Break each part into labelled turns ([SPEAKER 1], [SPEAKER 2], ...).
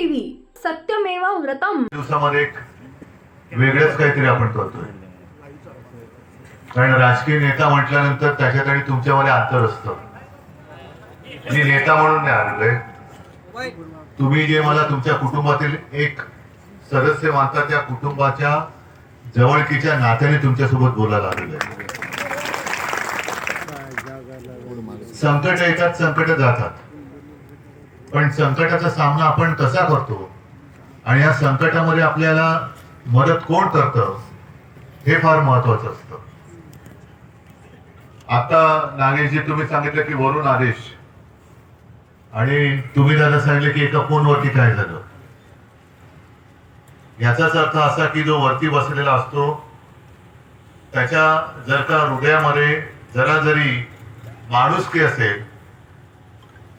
[SPEAKER 1] TV सत्यमेव व्रतम.
[SPEAKER 2] दिवसामध्ये एक वेगळंच काहीतरी आपण करतोय. कारण राजकीय नेता म्हटल्यानंतर त्याच्यात आणि तुमच्यामध्ये अंतर असतं. मी नेता म्हणून नाही आलोय. तुम्ही जे मला तुमच्या कुटुंबातील एक सदस्य मानता त्या कुटुंबाच्या जवळकीच्या नात्याने तुमच्यासोबत बोलायला आलेलो आहे. संकट येतात, संकट जातात, पण संकटाचा सामना आपण कसा करतो आणि या संकटामध्ये आपल्याला मदत कोण करतं हे फार महत्वाचं असतं. आता नागेशजी तुम्ही सांगितलं की वरून आदेश, आणि तुम्ही दादा सांगितलं की एका फोनवरती काय झालं. याचाच अर्थ असा की जो वरती बसलेला असतो त्याच्या जर का हृदयामध्ये जरा जरी माणुसकी असेल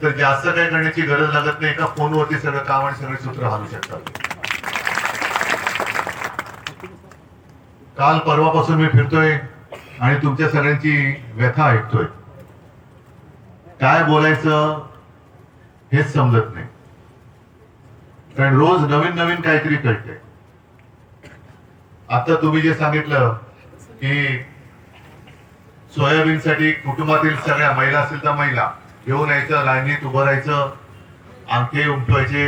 [SPEAKER 2] तर जास्त काही करण्याची गरज लागत नाही. एका फोनवरती सगळं काम आणि सगळे सूत्र हलू शकतात. काल परवापासून मी फिरतोय आणि तुमच्या सगळ्यांची व्यथा ऐकतोय. काय बोलायचं हेच समजत नाही, कारण रोज नवीन नवीन काहीतरी कळतंय. आता तुम्ही जे सांगितलं की सोयाबीनसाठी कुटुंबातील सगळ्या महिला असतील तर महिला घेऊन यायचं, लाईनीत उभं राहायचं, अंगठे उमटवायचे,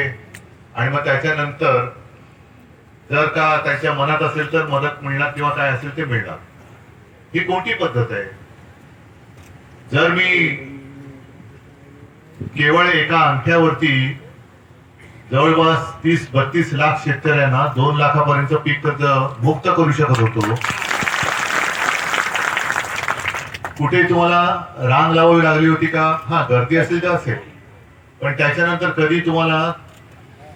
[SPEAKER 2] आणि मग त्याच्यानंतर जर का त्याच्या मनात असेल तर मदत मिळणार किंवा काय असेल ते मिळणार. ही कोणती पद्धत आहे? जर मी केवळ एका अंगठ्यावरती जवळपास 30-32 लाख शेतकऱ्यांना 2 लाखापर्यंत पीक कर्ज मुक्त करू शकत होतो, कुठे तुम्हाला रांग लावावी लागली होती का? हा, गर्दी असेल तर असेल, पण त्याच्यानंतर कधी तुम्हाला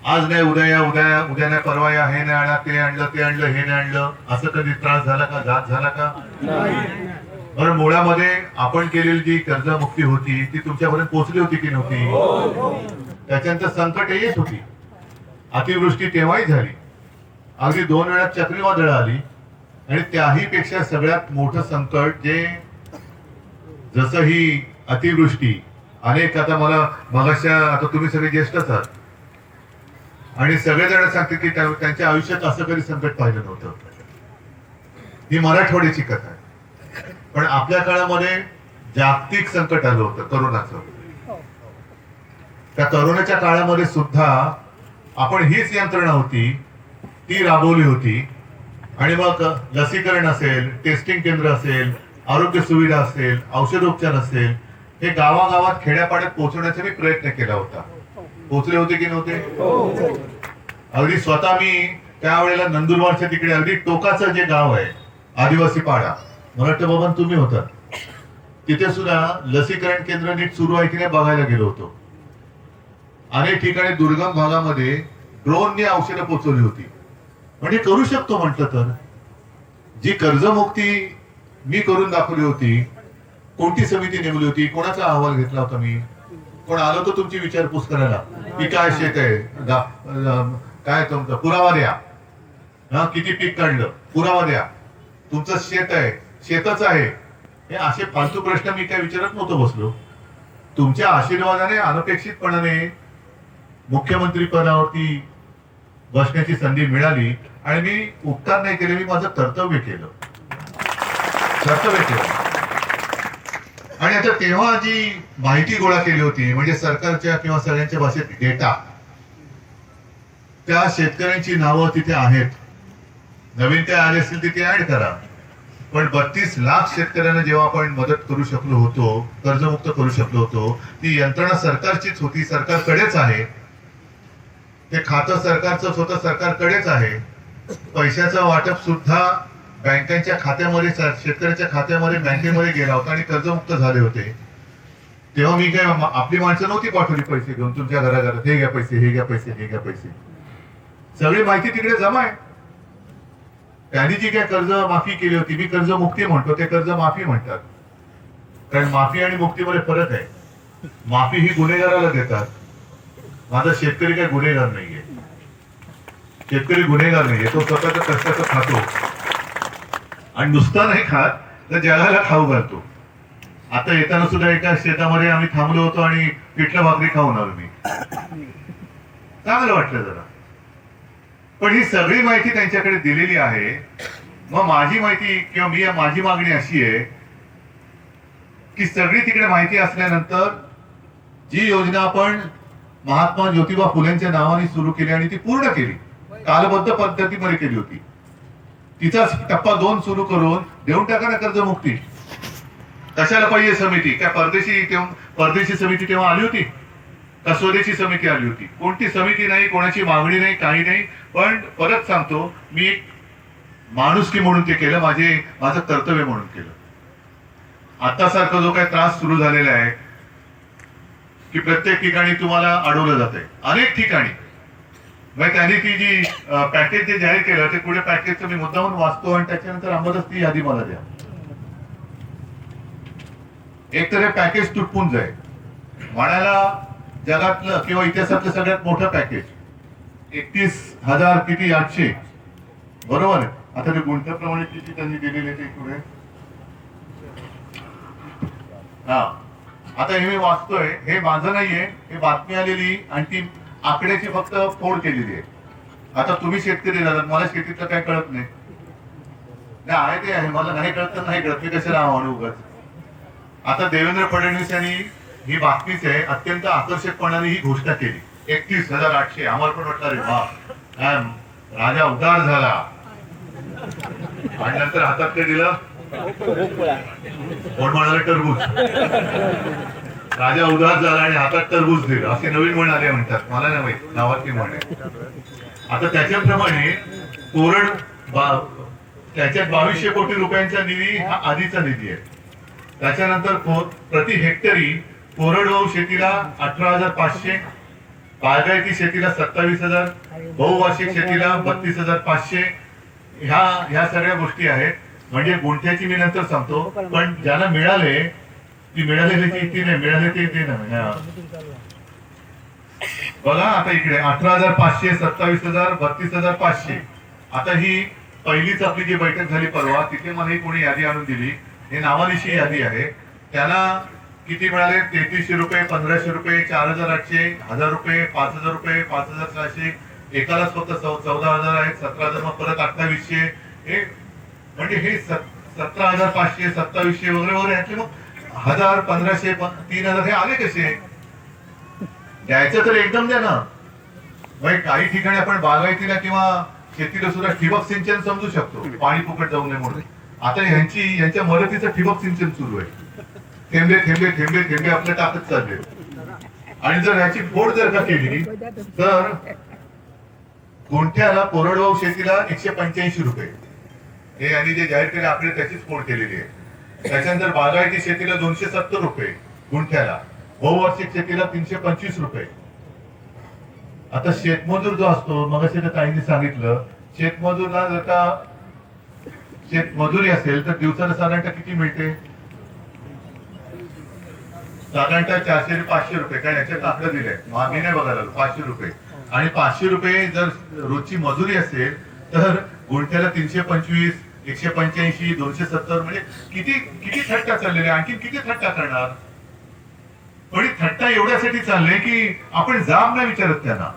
[SPEAKER 2] आज नाही उद्या या, उद्या नाही परवा या, हे नाही आणा, ते आणलं, हे नाही आणलं, असं कधी त्रास झाला का? जात झाला का? बरं, मुळामध्ये आपण केलेली जी कर्जमुक्ती होती ती तुमच्यापर्यंत पोहोचली होती की नव्हती? त्याच्यानंतर संकट येत होती. अतिवृष्टी तेव्हाही झाली, अगदी 2 वेळा चक्रीवादळ आली, आणि त्याही पेक्षा सगळ्यात मोठं संकट जे जसं ही अतिवृष्टी अनेक, आता मला मगाच्या, आता तुम्ही सगळे ज्येष्ठच आहात आणि सगळेजण सांगते की त्यांच्या आयुष्यात असं कधी संकट पाहिलं नव्हतं. ही मराठवाड्याची कथा आहे, पण आपल्या काळामध्ये जागतिक संकट आलं होतं करोनाचं. त्या करोनाच्या काळामध्ये सुद्धा आपण हीच यंत्रणा होती ती राबवली होती, आणि मग लसीकरण असेल, टेस्टिंग केंद्र असेल, आरोग्य सुविधा असेल, औषधोपचार असेल, हे गावागावात खेड्यापाड्यात पोहोचवण्याचा मी प्रयत्न केला होता. पोहोचले होते की नव्हते? अगदी स्वतः मी त्यावेळेला नंदुरबारच्या तिकडे अगदी टोकाचं जे गाव आहे आदिवासी पाडा, मला वाटतं बाबा तुम्ही होता तिथे सुद्धा लसीकरण केंद्र नीट सुरू आहे की नाही बघायला गेलो होतो. अनेक ठिकाणी दुर्गम भागामध्ये ड्रोनने औषधं पोहोचवली होती. म्हणजे करू शकतो म्हटलं तर. जी कर्जमुक्ती मी करून दाखवली होती, कोणती समिती नेमली होती, कोणाचा अहवाल घेतला होता मी, कोण आलो होतो तुमची विचारपूस करायला की काय शेत आहे, काय तुमचा पुरावा द्या, किती पीक काढलं पुरावा द्या, तुमचं शेत आहे, शेतच आहे, हे असे फालतू प्रश्न मी काय विचारत नव्हतो बसलो. तुमच्या आशीर्वादाने अनपेक्षितपणाने मुख्यमंत्री पदावरती बसण्याची संधी मिळाली, आणि मी उपकार नाही केले, मी माझं कर्तव्य केलं. आणि आता तेव्हा जी माहिती गोळा केली होती, म्हणजे सरकारच्या किंवा सगळ्यांच्या भाषेत डेटा, त्या शेतकऱ्यांची नावं तिथे आहेत. नवीन काय आले असतील तिथे ऍड करा. पण 32 लाख शेतकऱ्यांना जेव्हा आपण मदत करू शकलो होतो, कर्जमुक्त करू शकलो होतो, ती यंत्रणा सरकारचीच होती, सरकारकडेच आहे. ते खातं सरकारचंच होतं, सरकारकडेच आहे. पैशाचं वाटप सुद्धा बँकांच्या खात्यामध्ये, शेतकऱ्याच्या खात्यामध्ये बँकेमध्ये गेला होता, आणि कर्जमुक्त झाले होते. तेव्हा मी काय आपली माणसं नव्हती पाठवली पैसे घेऊन तुमच्या घराघरात, हे घ्या पैसे, हे घ्या पैसे, हे घ्या पैसे. सगळी माहिती तिकडे जमा आहे. त्यांनी जी काय कर्ज माफी केली होती, मी कर्जमुक्ती म्हणतो, ते कर्ज माफी म्हणतात. कारण माफी आणि मुक्तीमध्ये फरक आहे. माफी ही गुन्हेगाराला देतात, माझा शेतकरी काय गुन्हेगार नाहीये. शेतकरी गुन्हेगार नाहीये, तो स्वतःच्या कष्टाचं खातो, आणि नुसता नाही खात तर जगाला खाऊ घालतो. आता येताना सुद्धा एका शेतामध्ये आम्ही थांबलो होतो आणि पिठलं भाकरी खाऊन आलो मी. चांगलं वाटलं जरा. पण ही सगळी माहिती त्यांच्याकडे दिलेली आहे. मग माझी माहिती किंवा माझी मागणी अशी आहे की सगळी तिकडे माहिती असल्यानंतर जी योजना आपण महात्मा ज्योतिबा फुलेंच्या नावाने सुरू केली आणि ती पूर्ण केली, कालबद्ध पद्धतीमध्ये केली होती, तिचा टप्पा 2 सुरू करून देऊन टाका ना कर्जमुक्ती. कशाला पाहिजे समिती? काय परदेशी समिती तेव्हा आली होती का स्वदेशी समिती आली होती? कोणती समिती नाही, कोणाची मागणी नाही, काही नाही. पण परत सांगतो, मी एक माणुसकी म्हणून ते केलं, माझं कर्तव्य म्हणून केलं. आता सारखा जो काही त्रास सुरू झालेला आहे की प्रत्येक ठिकाणी तुम्हाला अडवलं जात आहे, अनेक ठिकाणी. मग त्यांनी ती जी पॅकेज जे जाहीर केलं ते पुढे पॅकेजचं मी मुद्दामून वाचतो आणि त्याच्यानंतर अंमलच ती यादी मला द्या. एक तर हे पॅकेज तुटपून जाईल, म्हणायला जगातलं किंवा इतिहासातलं सगळ्यात मोठं पॅकेज 31,000 किती 800, बरोबर आहे. आता ते गुंठ्याप्रमाणे किती त्यांनी दिलेले ते पुढे. हा, आता हे मी वाचतोय, हे माझं नाहीये, हे बातमी आलेली आणि ती आकड्याची फक्त फोड केलेली आहे. आता तुम्ही शेतकरी झालात, मला शेतीतलं काय कळत नाही. आहे ते आहे, मला नाही कळत तर नाही कळत, मी कशाला म्हणू उगाच. आता देवेंद्र फडणवीस यांनी ही बातमीच आहे अत्यंत आकर्षकपणाने ही घोषणा केली, 31,800. आम्हाला पण वाटलं रे वा, राजा उदार झाला. आणि नंतर हातात काय दिलं? कोण म्हणाले? टरबूज. राजा उदार झाला आणि हातात टरबूज दिलं, असे नवीन म्हण आले म्हणतात, मला नाही माहित नावाची म्हण आहे. आता त्याच्याप्रमाणे त्याच्यात 2200 कोटी रुपयांचा निधी हा आधीचा निधी आहे. त्याच्यानंतर प्रति हेक्टरी कोरडवाहू शेतीला 18,500, बागायती शेतीला 27,000, बहुवार्षिक शेतीला 32,500. ह्या सगळ्या गोष्टी आहेत. म्हणजे गुंठ्याची मी नंतर सांगतो, पण ज्याला मिळाले ती मिळालेली ती नाही मिळाले ते ना. बघा आता इकडे 18,500, 27,000, 32,500. आता ही पहिलीच आपली जी बैठक झाली परवा, तिथे मला ही कोणी यादी आणून दिली, हे नावानिशी यादी आहे. त्याला किती मिळाले? 3300 रुपये, 1500 रुपये, 4,800, 1,000 रुपये, 5,000 रुपये, 5,600. एकालाच फक्त 14,000 आहेत, 17,000, मग परत 2800. हे म्हणजे हे 17,500, 2700 वगैरे वगैरे ह्यातले मग 1,000, 1,500, 3,000 हे आले कसे? द्यायचं तर एकदम द्या ना. मग काही ठिकाणी आपण बागायतीला किंवा शेतीला सुद्धा ठिबक सिंचन समजू शकतो, पाणी फुकट जाऊ नये म्हणून. आता यांच्या मदतीचं ठिबक सिंचन सुरू आहे. थेंबे थेंबे थेंबे थेंबे आपल्या टाकत चालले. आणि जर ह्याची फोड जर का केली तर गुंठ्याला कोरडवाहू शेतीला 185 रुपये, हे यांनी जे जाहीर केले आकडे त्याचीच फोड केलेली आहे. त्याच्यानंतर बागायती शेतीला 270 रुपये गुंठ्याला, बहुवार्षिक शेतीला 325 रुपये. आता शेतमजूर जो असतो, मगाशी त्या ताईंनी सांगितलं, शेतमजूरला जर का शेतमजुरी असेल तर दिवसाला साधारणतः किती मिळते? साधारणतः 400 ते 500 रुपये. कारण याच्यात आकडं दिलंय, मी नाही बघायला, 500 रुपये. आणि 500 रुपये जर रोजची मजुरी असेल तर गुंठ्याला 325, 185, 270. म्हणजे किती किती थट्टा चाललेले, आणखी किती थट्टा करणार? पण थट्टा एवढ्यासाठी चालले की आपण जाब नाही विचारत त्यांना.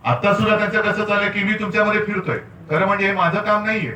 [SPEAKER 2] आता सुद्धा त्यांचं कसं चाललंय की मी तुमच्यामध्ये फिरतोय, खरं म्हणजे हे माझं काम नाहीये.